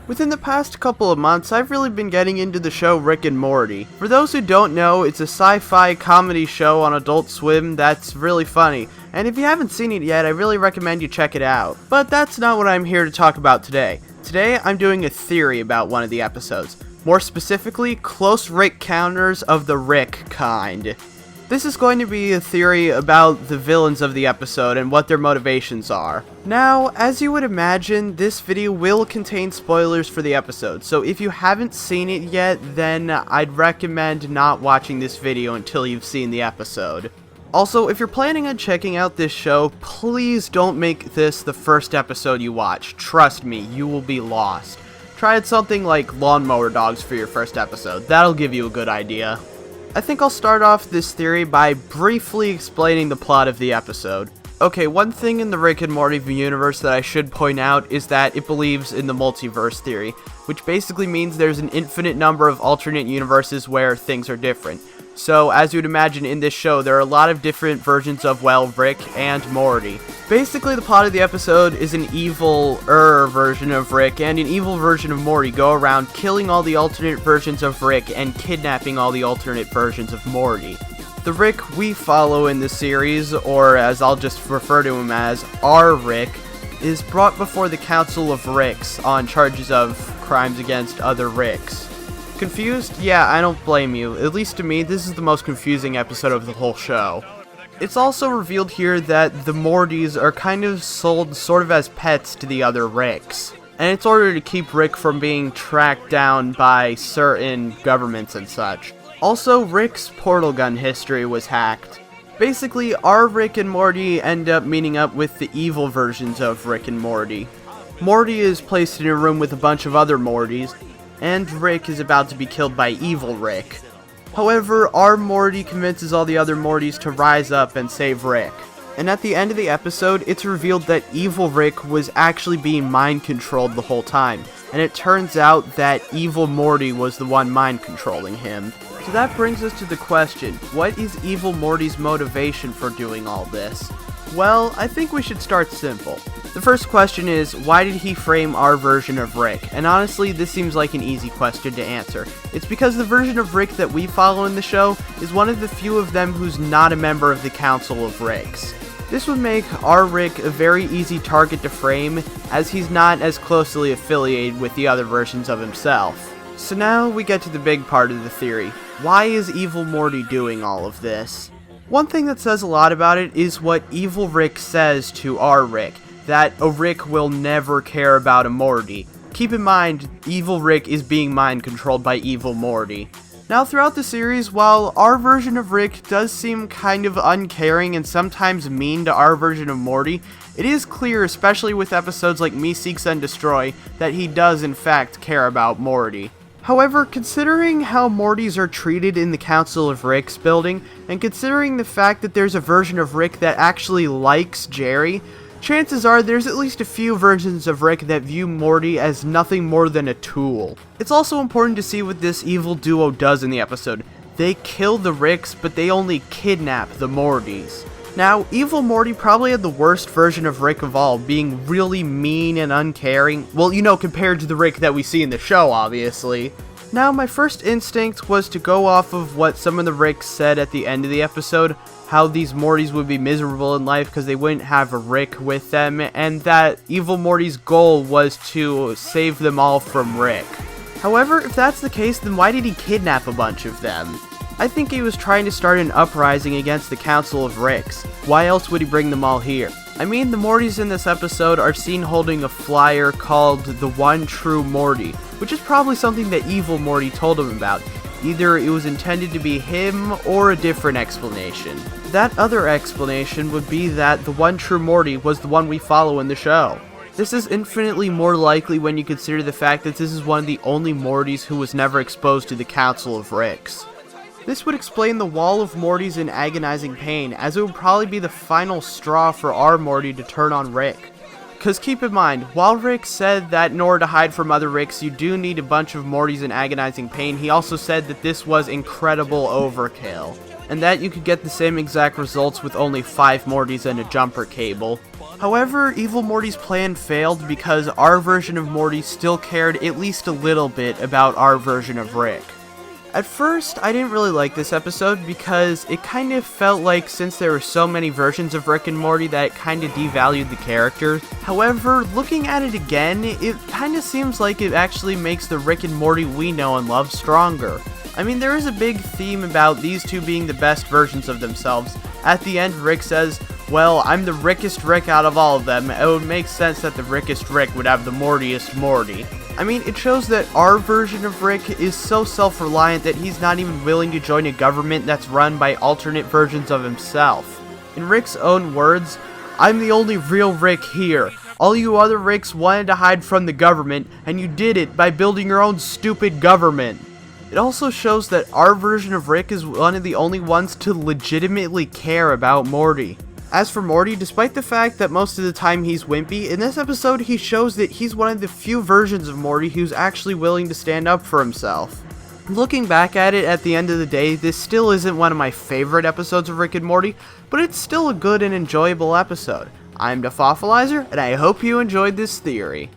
Within the past couple of months, I've really been getting into the show Rick and Morty. For those who don't know, it's a sci-fi comedy show on Adult Swim that's really funny, and if you haven't seen it yet, I really recommend you check it out. But that's not what I'm here to talk about today. Today, I'm doing a theory about one of the episodes. More specifically, close Rick counters of the Rick kind. This is going to be a theory about the villains of the episode and what their motivations are. Now, as you would imagine, this video will contain spoilers for the episode, so if you haven't seen it yet, then I'd recommend not watching this video until you've seen the episode. Also, if you're planning on checking out this show, please don't make this the first episode you watch. Trust me, you will be lost. Try something like Lawnmower Dogs for your first episode. That'll give you a good idea. I think I'll start off this theory by briefly explaining the plot of the episode. Okay, one thing in the Rick and Morty universe that I should point out is that it believes in the Multiverse Theory, which basically means there's an infinite number of alternate universes where things are different. So, as you'd imagine in this show, there are a lot of different versions of, well, Rick and Morty. Basically, the plot of the episode is an evil-er version of Rick and an evil version of Morty go around killing all the alternate versions of Rick and kidnapping all the alternate versions of Morty. The Rick we follow in the series, or as I'll just refer to him as, our Rick, is brought before the Council of Ricks on charges of crimes against other Ricks. Confused? Yeah, I don't blame you. At least to me, this is the most confusing episode of the whole show. It's also revealed here that the Mortys are kind of sold sort of as pets to the other Ricks. And it's in order to keep Rick from being tracked down by certain governments and such. Also, Rick's portal gun history was hacked. Basically, our Rick and Morty end up meeting up with the evil versions of Rick and Morty. Morty is placed in a room with a bunch of other Mortys, and Rick is about to be killed by evil Rick. However, our Morty convinces all the other Mortys to rise up and save Rick. And at the end of the episode, it's revealed that evil Rick was actually being mind-controlled the whole time. And it turns out that evil Morty was the one mind-controlling him. So that brings us to the question, what is evil Morty's motivation for doing all this? Well, I think we should start simple. The first question is, why did he frame our version of Rick? And honestly, this seems like an easy question to answer. It's because the version of Rick that we follow in the show is one of the few of them who's not a member of the Council of Ricks. This would make our Rick a very easy target to frame, as he's not as closely affiliated with the other versions of himself. So now we get to the big part of the theory. Why is evil Morty doing all of this? One thing that says a lot about it is what evil Rick says to our Rick, that a Rick will never care about a Morty. Keep in mind, evil Rick is being mind-controlled by evil Morty. Now, throughout the series, while our version of Rick does seem kind of uncaring and sometimes mean to our version of Morty, it is clear, especially with episodes like Me Seeks and Destroy, that he does in fact care about Morty. However, considering how Mortys are treated in the Council of Ricks building, and considering the fact that there's a version of Rick that actually likes Jerry, chances are there's at least a few versions of Rick that view Morty as nothing more than a tool. It's also important to see what this evil duo does in the episode. They kill the Ricks, but they only kidnap the Mortys. Now, evil Morty probably had the worst version of Rick of all, being really mean and uncaring. Well, you know, compared to the Rick that we see in the show, obviously. Now, my first instinct was to go off of what some of the Ricks said at the end of the episode, how these Mortys would be miserable in life because they wouldn't have a Rick with them, and that evil Morty's goal was to save them all from Rick. However, if that's the case, then why did he kidnap a bunch of them? I think he was trying to start an uprising against the Council of Ricks. Why else would he bring them all here? I mean, the Mortys in this episode are seen holding a flyer called the One True Morty, which is probably something that evil Morty told him about. Either it was intended to be him or a different explanation. That other explanation would be that the One True Morty was the one we follow in the show. This is infinitely more likely when you consider the fact that this is one of the only Mortys who was never exposed to the Council of Ricks. This would explain the wall of Mortys in agonizing pain, as it would probably be the final straw for our Morty to turn on Rick. Because keep in mind, while Rick said that in order to hide from other Ricks you do need a bunch of Mortys in agonizing pain, he also said that this was incredible overkill, and that you could get the same exact results with only 5 Mortys and a jumper cable. However, Evil Morty's plan failed because our version of Morty still cared at least a little bit about our version of Rick. At first, I didn't really like this episode because it kind of felt like since there were so many versions of Rick and Morty that it kind of devalued the characters. However, looking at it again, it kind of seems like it actually makes the Rick and Morty we know and love stronger. I mean, there is a big theme about these two being the best versions of themselves. At the end, Rick says, "Well, I'm the Rickest Rick out of all of them. It would make sense that the Rickest Rick would have the Mortiest Morty." I mean, it shows that our version of Rick is so self-reliant that he's not even willing to join a government that's run by alternate versions of himself. In Rick's own words, "I'm the only real Rick here. All you other Ricks wanted to hide from the government, and you did it by building your own stupid government." It also shows that our version of Rick is one of the only ones to legitimately care about Morty. As for Morty, despite the fact that most of the time he's wimpy, in this episode he shows that he's one of the few versions of Morty who's actually willing to stand up for himself. Looking back at it, at the end of the day, this still isn't one of my favorite episodes of Rick and Morty, but it's still a good and enjoyable episode. I'm DeFoffalizer, and I hope you enjoyed this theory.